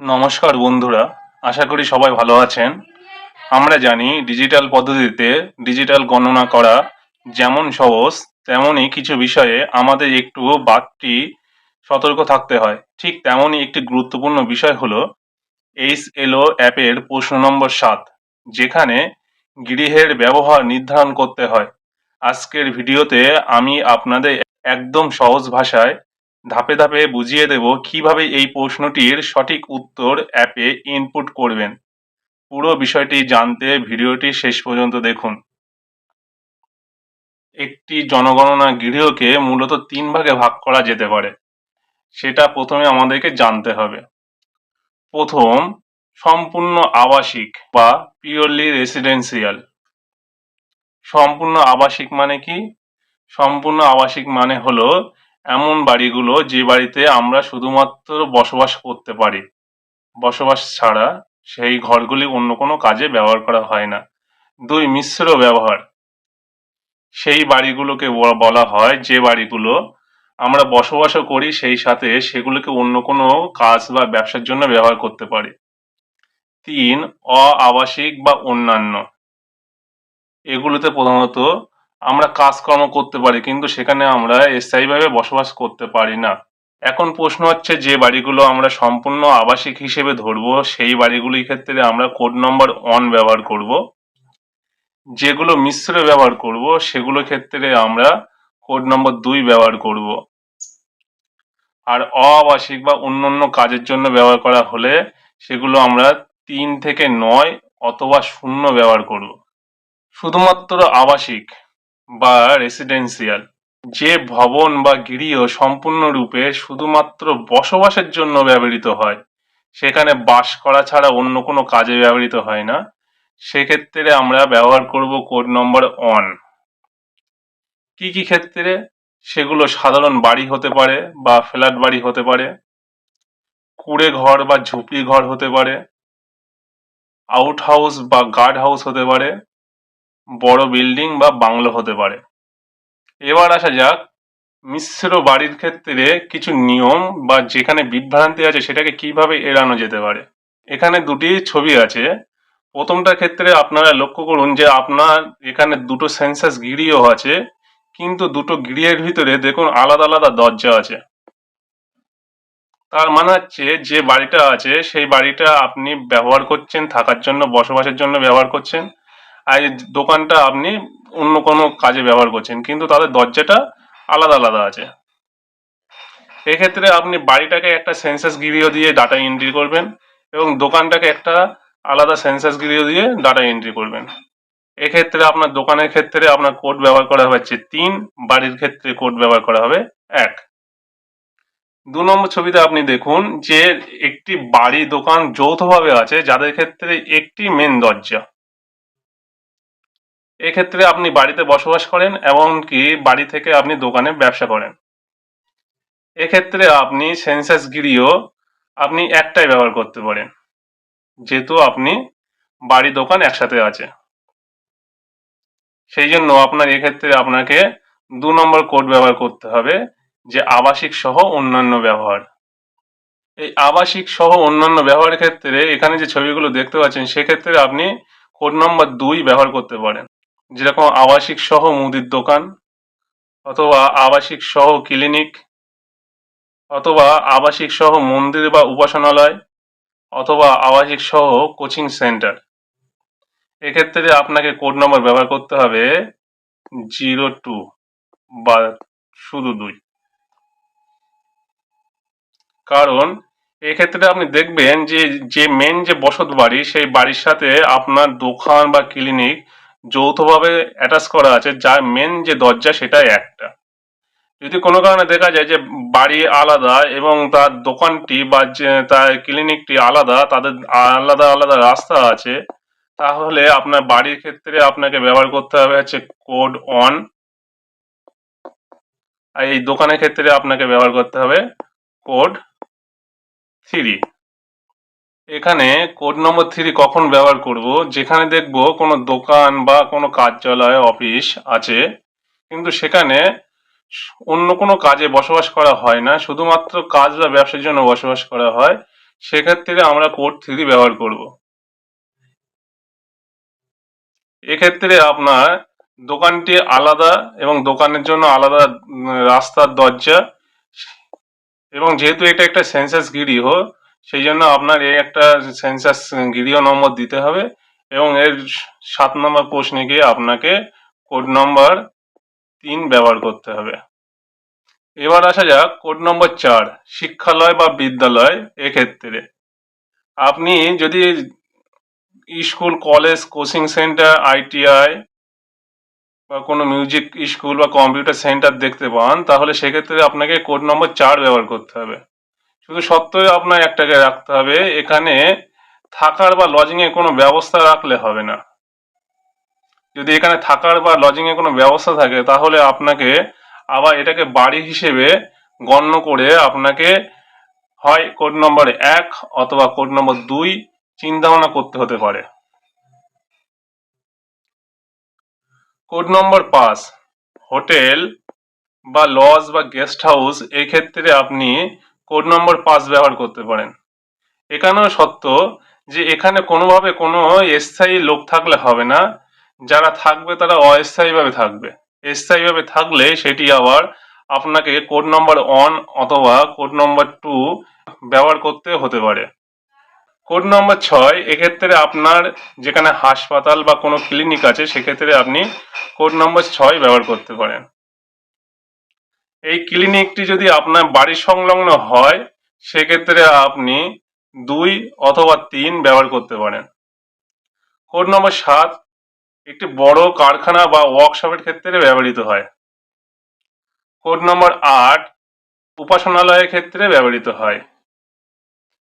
নমস্কার বন্ধুরা, আশা করি সবাই ভালো আছেন। আমরা জানি ডিজিটাল পদ্ধতিতে ডিজিটাল গণনা করা যেমন সহজ, তেমনই কিছু বিষয়ে আমাদের একটু বাড়তি সতর্ক থাকতে হয়। ঠিক তেমনই একটি গুরুত্বপূর্ণ বিষয় হলো এইচএলও অ্যাপের প্রশ্ন নম্বর 7, যেখানে গৃহের ব্যবহার নির্ধারণ করতে হয়। আজকের ভিডিওতে আমি আপনাদের একদম সহজ ভাষায় ধাপে ধাপে বুঝিয়ে দেব কিভাবে এই প্রশ্নটির সঠিক উত্তর অ্যাপে ইনপুট করবেন। পুরো বিষয়টি জানতে ভিডিওটি শেষ পর্যন্ত দেখুন। একটি জনগণনা গৃহকে মূলত 3 ভাগে ভাগ করা যেতে পারে, সেটা প্রথমে আমাদেরকে জানতে হবে। প্রথম, সম্পূর্ণ আবাসিক বা পিওরলি রেসিডেন্সিয়াল। সম্পূর্ণ আবাসিক মানে কি? সম্পূর্ণ আবাসিক মানে হলো এমন বাড়িগুলো যে বাড়িতে আমরা শুধুমাত্র বসবাস করতে পারি, বসবাস ছাড়া সেই ঘরগুলি অন্য কোনো কাজে ব্যবহার করা হয় না। 2, মিশ্র ব্যবহার। সেই বাড়িগুলোকে বলা হয় যে বাড়িগুলো আমরা বসবাসও করি, সেই সাথে সেগুলোকে অন্য কোনো কাজ বা ব্যবসার জন্য ব্যবহার করতে পারি। 3, অ-আবাসিক বা অন্যান্য। এগুলোতে প্রধানত আমরা কাজকর্ম করতে পারি, কিন্তু সেখানে আমরা স্থায়ীভাবে বসবাস করতে পারি না। এখন প্রশ্ন হচ্ছে, যে বাড়িগুলো আমরা সম্পূর্ণ আবাসিক হিসেবে ধরবো সেই বাড়িগুলির ক্ষেত্রে আমরা কোড নম্বর 1 ব্যবহার করব। যেগুলো মিশ্র ব্যবহার করব সেগুলো ক্ষেত্রে আমরা কোড নম্বর 2 ব্যবহার করব। আর অআবাসিক বা অন্যান্য কাজের জন্য ব্যবহার করা হলে সেগুলো আমরা 3 থেকে 9 অথবা 0 ব্যবহার করব। শুধুমাত্র আবাসিক বা রেসিডেন্সিয়াল যে ভবন বা গৃহ সম্পূর্ণরূপে শুধুমাত্র বসবাসের জন্য ব্যবহৃত হয়, সেখানে বাস করা ছাড়া অন্য কোনো কাজে ব্যবহৃত হয় না, সেক্ষেত্রে আমরা ব্যবহার করব কোড নম্বর 1। কি কি ক্ষেত্রে? সেগুলো সাধারণ বাড়ি হতে পারে বা ফ্ল্যাট বাড়ি হতে পারে, কুঁড়ে ঘর বা ঝুপড়ি ঘর হতে পারে, আউট হাউস বা গার্ড হাউস হতে পারে, বড় বিল্ডিং বা বাংলো হতে পারে। এবার আসা যাক মিশ্র বাড়ির ক্ষেত্রে কিছু নিয়ম বা যেখানে বিভ্রান্তি আছে সেটাকে কিভাবে এড়ানো যেতে পারে। এখানে দুটি ছবি আছে। প্রথমটার ক্ষেত্রে আপনারা লক্ষ্য করুন যে আপনার এখানে দুটো সেন্সাস গৃহ আছে, কিন্তু দুটো গৃহের ভিতরে দেখুন আলাদা আলাদা দরজা আছে। তার মানে হচ্ছে যে বাড়িটা আছে সেই বাড়িটা আপনি ব্যবহার করছেন থাকার জন্য, বসবাসের জন্য ব্যবহার করছেন, আর এই দোকানটা আপনি অন্য কোনো কাজে ব্যবহার করছেন, কিন্তু তাদের দরজাটা আলাদা আলাদা আছে। এক্ষেত্রে আপনি বাড়িটাকে একটা সেন্সাস গৃহ দিয়ে ডাটা এন্ট্রি করবেন এবং দোকানটাকে একটা আলাদা সেন্সাস গৃহ দিয়ে ডাটা এন্ট্রি করবেন। এক্ষেত্রে আপনার দোকানের ক্ষেত্রে আপনার কোড ব্যবহার করা হচ্ছে 3, বাড়ির ক্ষেত্রে কোড ব্যবহার করা হবে 1। 2 নম্বর ছবিতে আপনি দেখুন যে একটি বাড়ি দোকান যৌথভাবে আছে, যাদের ক্ষেত্রে একটি মেন দরজা। এক্ষেত্রে আপনি বাড়িতে বসবাস করেন এমনকি বাড়ি থেকে আপনি দোকানে ব্যবসা করেন। এক্ষেত্রে আপনি সেন্সাস গৃহ আপনি একটাই ব্যবহার করতে পারেন, যেহেতু আপনি বাড়ি দোকান একসাথে আছে। সেই জন্য আপনার এক্ষেত্রে আপনাকে 2 নম্বর কোড ব্যবহার করতে হবে, যে আবাসিক সহ অন্যান্য ব্যবহার। এই আবাসিক সহ অন্যান্য ব্যবহারের ক্ষেত্রে এখানে যে ছবিগুলো দেখতে পাচ্ছেন সেক্ষেত্রে আপনি কোড নম্বর 2 ব্যবহার করতে পারেন, যেরকম আবাসিক সহ মুদির দোকান, অথবা আবাসিক সহ ক্লিনিক, অথবা আবাসিক সহ মন্দির বা উপাসনালয়, অথবা আবাসিক সহ কোচিং সেন্টার। এক্ষেত্রে আপনাকে কোড নম্বর ব্যবহার করতে হবে 02 বা শুধু 2। কারণ এক্ষেত্রে আপনি দেখবেন যে যে মেন যে বসত বাড়ি সেই বাড়ির সাথে আপনার দোকান বা ক্লিনিক যৌথভাবে অ্যাটাচ করা আছে, যার মেন যে দরজা সেটা একটা। যদি কোনো কারণে দেখা যায় যে বাড়ি আলাদা এবং তার দোকানটি বা যে তার ক্লিনিকটি আলাদা, তাদের আলাদা আলাদা রাস্তা আছে, তাহলে আপনার বাড়ির ক্ষেত্রে আপনাকে ব্যবহার করতে হবে হচ্ছে কোড 1, আর এই দোকানের ক্ষেত্রে আপনাকে ব্যবহার করতে হবে কোড 3। এখানে কোড নম্বর 3 কখন ব্যবহার করব? যেখানে দেখব কোনো দোকান বা কোনো কার্যালয় অফিস আছে, কিন্তু সেখানে অন্য কোনো কাজে বসবাস করা হয় না, শুধুমাত্র কাজ বা ব্যবসার জন্য বসবাস করা হয়, সেক্ষেত্রে আমরা কোড 3 ব্যবহার করব। এক্ষেত্রে আপনার দোকানটি আলাদা এবং দোকানের জন্য আলাদা রাস্তার দরজা, এবং যেহেতু এটা একটা সেন্সাস গৃহ, সেই জন্য আপনার এই একটা সেন্সাস গৃহ নম্বর দিতে হবে, এবং এর 7 নম্বর প্রশ্নে গিয়ে আপনাকে কোড নম্বর 3 ব্যবহার করতে হবে। এবার আসা যাক কোড নম্বর 4, শিক্ষালয় বা বিদ্যালয়। এক্ষেত্রে আপনি যদি school, college, coaching centre, ITI বা কোনো মিউজিক স্কুল বা কম্পিউটার সেন্টার দেখতে পান, তাহলে সেক্ষেত্রে আপনাকে কোড নম্বর 4 ব্যবহার করতে হবে। শুধু সত্ত্বেও আপনার একটাকে রাখতে হবে, এখানে থাকার বা লজিং এর কোনো ব্যবস্থা রাখলে হবে না। যদি এখানে থাকার বা লজিং এর কোনো ব্যবস্থা থাকে, তাহলে আপনাকে আবার এটাকে বাড়ি হিসেবে গণ্য করে আপনাকে হয় কোড নম্বর 1 অথবা কোড নম্বর 2 চিন্তা ভাবনা করতে হতে পারে। কোড নম্বর 5, হোটেল বা লজ বা গেস্ট হাউস। এই ক্ষেত্রে আপনি কোড নম্বর 5 ব্যবহার করতে পারেন। এখানেও সত্য যে এখানে কোনোভাবে কোনো স্থায়ী লোক থাকলে হবে না, যারা থাকবে তারা অস্থায়ীভাবে থাকবে। স্থায়ীভাবে থাকলে সেটি আবার আপনাকে কোড নম্বর 1 অথবা কোড নম্বর 2 ব্যবহার করতে হতে পারে। কোড নম্বর 6, এক্ষেত্রে আপনার যেখানে হাসপাতাল বা কোনো ক্লিনিক আছে, সেক্ষেত্রে আপনি কোড নম্বর 6 ব্যবহার করতে পারেন। এই ক্লিনিকটি যদি আপনার বাড়ির সংলগ্ন হয়, সেক্ষেত্রে আপনি 2 অথবা 3 ব্যবহার করতে পারেন। কোড নম্বর 7, একটি বড় কারখানা বা ওয়ার্কশপের ক্ষেত্রে ব্যবহৃত হয়। কোড নম্বর 8, উপাসনালয়ের ক্ষেত্রে ব্যবহৃত হয়।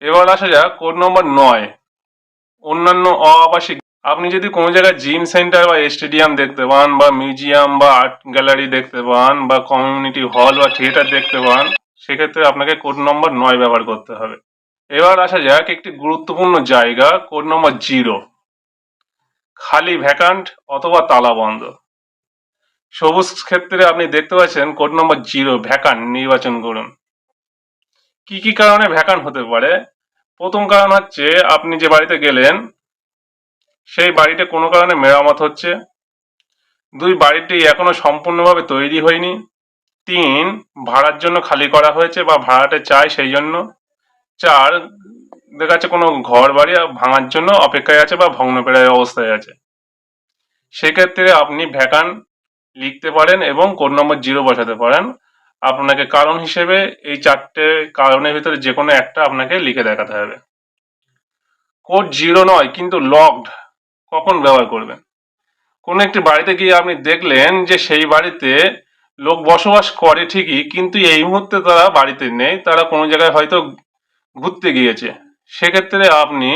এবার আসা যাক কোড নম্বর 9, অন্যান্য অআবাসিক। আপনি যদি কোনো জায়গায় জিম সেন্টার বা স্টেডিয়াম দেখতে পান, বা মিউজিয়াম বা আর্ট গ্যালারি দেখতে পান, বা কমিউনিটি হল বা থিয়েটার দেখতে পান, সেক্ষেত্রে আপনাকে কোড নম্বর 9 ব্যবহার করতে হবে। এবার আসা যাক একটি গুরুত্বপূর্ণ জায়গা, কোড নম্বর 0, খালি, ভ্যাকান্ট অথবা তালাবন্ধ। সবুজ ক্ষেত্রে আপনি দেখতে পাচ্ছেন কোড নম্বর 0, ভ্যাকান্ট নির্বাচন করুন। কি কি কারণে ভ্যাকান্ট হতে পারে? প্রথম কারণ হচ্ছে আপনি যে বাড়িতে গেলেন, সেই বাড়িতে কোনো কারণে মেরামত হচ্ছে। 2, বাড়িটি এখনো সম্পূর্ণভাবে তৈরি হয়নি। 3, ভাড়ার জন্য খালি করা হয়েছে বা ভাড়াটে চাই সেই জন্য। 4, দেখা যাচ্ছে কোনো ঘর বাড়ি ভাঙার জন্য অপেক্ষায় আছে বা ভগ্নপ্রায় অবস্থায় আছে। সেক্ষেত্রে আপনি ভ্যাকান্ট লিখতে পারেন এবং কোড নম্বর 0 বসাতে পারেন। আপনাকে কারণ হিসেবে এই 4টে কারণের ভিতরে যে কোনো একটা আপনাকে লিখে দেখাতে হবে। কোড 0 নয় কিন্তু লকড কখন ব্যবহার করবেন? কোনো একটি বাড়িতে গিয়ে আপনি দেখলেন যে সেই বাড়িতে লোক বসবাস করে ঠিকই, কিন্তু এই মুহূর্তে তারা বাড়িতে নেই, তারা কোনো জায়গায় হয়তো ঘুরতে গিয়েছে। সেক্ষেত্রে আপনি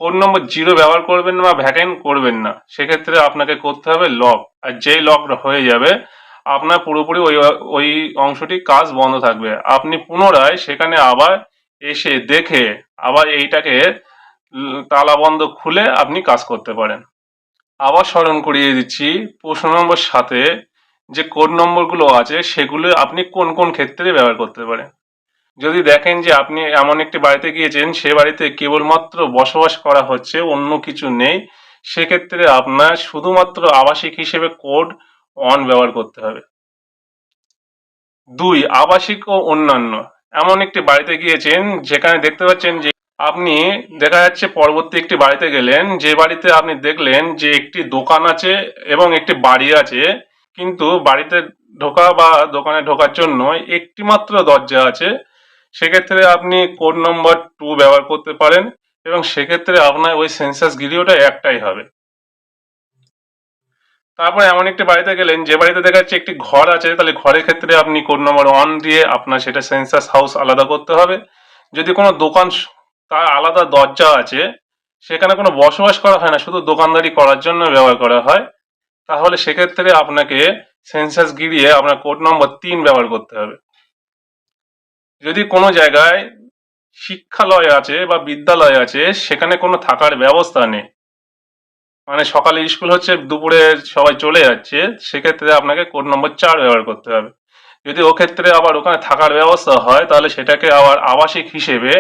কোড নম্বর 0 ব্যবহার করবেন না বা ভ্যাকেন্ট করবেন না। সেক্ষেত্রে আপনাকে করতে হবে লক, আর যেই লক হয়ে যাবে আপনার পুরোপুরি ওই অংশটি কাজ বন্ধ থাকবে। আপনি পুনরায় সেখানে আবার এসে দেখে আবার এইটাকে তালাবন্ধ খুলে আপনি কাজ করতে পারেন। আবার স্মরণ করিয়ে দিচ্ছি, প্রশ্ন নম্বর 7 যে কোড নম্বরগুলো আছে সেগুলো আপনি কোন কোন ক্ষেত্রে ব্যবহার করতে পারেন। যদি দেখেন যে আপনি এমন একটি বাড়িতে গিয়েছেন, সে বাড়িতে কেবলমাত্র বসবাস করা হচ্ছে, অন্য কিছু নেই, সেক্ষেত্রে আপনার শুধুমাত্র আবাসিক হিসেবে কোড 1 ব্যবহার করতে হবে। 2, আবাসিক ও অন্যান্য। এমন একটি বাড়িতে গিয়েছেন যেখানে দেখতে পাচ্ছেন যে আপনি, দেখা যাচ্ছে পরবর্তী একটি বাড়িতে গেলেন, যে বাড়িতে আপনি দেখলেন যে একটি দোকান আছে এবং একটি বাড়ি আছে, কিন্তু বাড়িতে ঢোকা বা দোকানে ঢোকার জন্য একটি মাত্র দরজা আছে। সেক্ষেত্রে আপনি কোড নম্বর 2 ব্যবহার করতে পারেন, এবং সেক্ষেত্রে আপনার ওই সেন্সাস গৃহটা একটাই হবে। তারপরে এমন একটি বাড়িতে গেলেন যে বাড়িতে দেখা যাচ্ছে একটি ঘর আছে, তাহলে ঘরের ক্ষেত্রে আপনি কোড নম্বর 1 দিয়ে আপনার সেটা সেন্সাস হাউস আলাদা করতে হবে। যদি কোনো দোকান, তার আলাদা দরজা আছে, সেখানে কোনো বসবাস করা হয় না, শুধু দোকানদারি করার জন্য ব্যবহার করা হয়, তাহলে সেক্ষেত্রে আপনাকে সেন্সাস গিরিয়ে আপনার কোড নম্বর 3 ব্যবহার করতে হবে। যদি কোনো জায়গায় শিক্ষালয় আছে বা বিদ্যালয় আছে, সেখানে কোনো থাকার ব্যবস্থা নেই, মানে সকালে স্কুল হচ্ছে, দুপুরে সবাই চলে যাচ্ছে, সেক্ষেত্রে আপনাকে কোড নম্বর 4 ব্যবহার করতে হবে। যদি ও ক্ষেত্রে আবার ওখানে থাকার ব্যবস্থা হয়, তাহলে সেটাকে আবার আবাসিক হিসেবে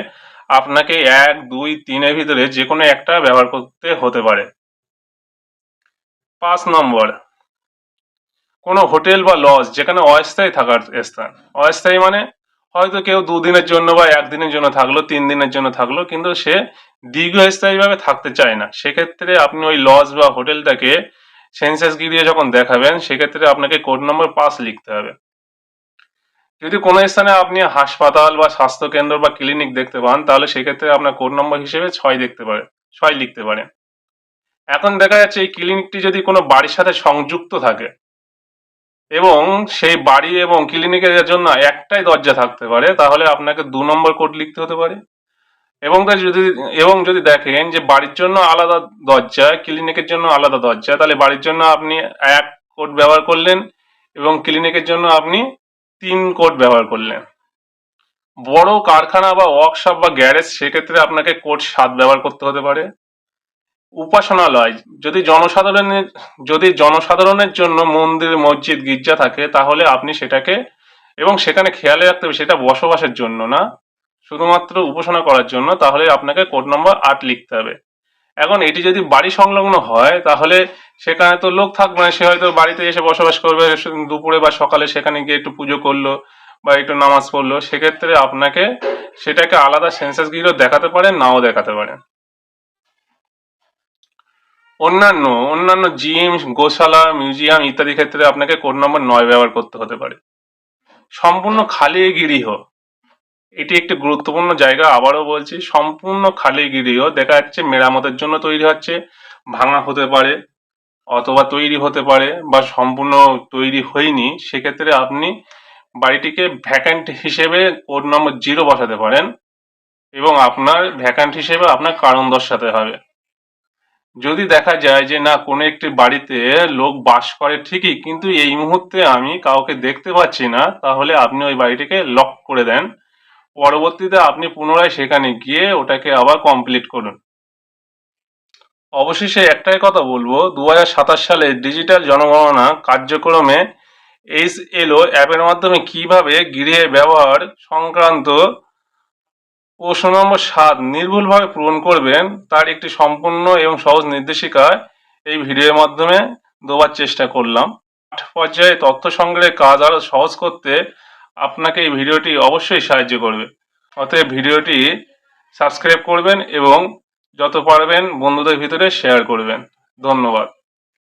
আপনাকে 1, 2, 3 এর ভিতরে যে কোনো একটা ব্যবহার করতে হতে পারে। 5 নম্বর, কোনো হোটেল বা লজ যেখানে অস্থায়ী থাকার স্থান। অস্থায়ী মানে হয়তো কেউ 2 দিনের জন্য বা 1 দিনের জন্য থাকলো, 3 দিনের জন্য থাকলো, কিন্তু সে দীর্ঘস্থায়ীভাবে থাকতে চায় না। সেক্ষেত্রে আপনি ওই লজ বা হোটেলটাকে সেন্সাস গিরিয়ে যখন দেখাবেন, সেক্ষেত্রে আপনাকে কোড নম্বর 5 লিখতে হবে। যদি কোনো স্থানে আপনি হাসপাতাল বা স্বাস্থ্যকেন্দ্র বা ক্লিনিক দেখতে পান, তাহলে সেক্ষেত্রে আপনার কোড নম্বর হিসেবে 6 দেখতে পারে, 6 লিখতে পারেন। এখন দেখা যাচ্ছে এই ক্লিনিকটি যদি কোনো বাড়ির সাথে সংযুক্ত থাকে এবং সেই বাড়ি এবং ক্লিনিকের জন্য একটাই দরজা থাকতে পারে, তাহলে আপনাকে 2 নম্বর কোড লিখতে হতে পারে। এবং যদি দেখেন যে বাড়ির জন্য আলাদা দরজা, ক্লিনিকের জন্য আলাদা দরজা, তাহলে বাড়ির জন্য আপনি 1 কোড ব্যবহার করলেন এবং ক্লিনিকের জন্য আপনি 3 কোড ব্যবহার করলেন। বড় কারখানা বা ওয়ার্কশপ বা গ্যারেজ, সেক্ষেত্রে আপনাকে কোড 7 ব্যবহার করতে হতে পারে। উপাসনালয়, যদি জনসাধারণের জন্য মন্দির, মসজিদ, গির্জা থাকে, তাহলে আপনি সেটাকে, এবং সেখানে খেয়ালে রাখতে হবে সেটা বসবাসের জন্য না, শুধুমাত্র উপাসনা করার জন্য, তাহলে আপনাকে কোড নম্বর 8 লিখতে হবে। এখন এটি যদি বাড়ি সংলগ্ন হয়, তাহলে সেখানে তো লোক থাকবে না, সে হয়তো বাড়িতে এসে বসবাস করবে, দুপুরে বা সকালে সেখানে গিয়ে একটু পুজো করলো বা একটু নামাজ পড়লো, সেক্ষেত্রে আপনাকে সেটাকে আলাদা সেন্সাস গিরো দেখাতে পারেন, নাও দেখাতে পারেন। অন্যান্য জিম, গোশালা, মিউজিয়াম ইত্যাদি ক্ষেত্রে আপনাকে কোড নম্বর 9 ব্যবহার করতে হতে পারে। সম্পূর্ণ খালি গিরিহ, এটি একটি গুরুত্বপূর্ণ জায়গা। আবারও বলছি, সম্পূর্ণ খালি গিরিহ দেখা যাচ্ছে মেরামতের জন্য তৈরি হচ্ছে, ভাঙা হতে পারে অথবা তৈরি হতে পারে বা সম্পূর্ণ তৈরি হয়নি, সেক্ষেত্রে আপনি বাড়িটিকে ভ্যাকান্ট হিসেবে কোড নম্বর 0 বসাতে পারেন এবং আপনার ভ্যাকান্ট হিসেবে আপনার কারণ দর্শাতে হবে। যদি দেখা যায় যে না, কোনো একটি বাড়িতে লোক বাস করে ঠিকই, কিন্তু এই মুহূর্তে আমি কাউকে দেখতে পাচ্ছি না, তাহলে আপনি ওই বাড়িটিকে লক করে দেন। পরবর্তীতে আপনি পুনরায় সেখানে গিয়ে ওটাকে আবার কমপ্লিট করুন। অবশেষে একটাই কথা বলবো, 2027 সালে ডিজিটাল জনগণনা কার্যক্রমে HLO অ্যাপের মাধ্যমে কিভাবে গৃহে ব্যবহার সংক্রান্ত প্রশ্ন নম্বর 7 নির্ভুলভাবে পূরণ করবেন, তার একটি সম্পূর্ণ এবং সহজ নির্দেশিকা এই ভিডিওর মাধ্যমে দেওয়ার চেষ্টা করলাম। মাঠ পর্যায়ে তথ্য সংগ্রহের কাজ আরও সহজ করতে আপনাকে এই ভিডিওটি অবশ্যই সাহায্য করবে। অতএব ভিডিওটি সাবস্ক্রাইব করবেন এবং যত পারবেন বন্ধুদের ভিতরে শেয়ার করবেন। ধন্যবাদ।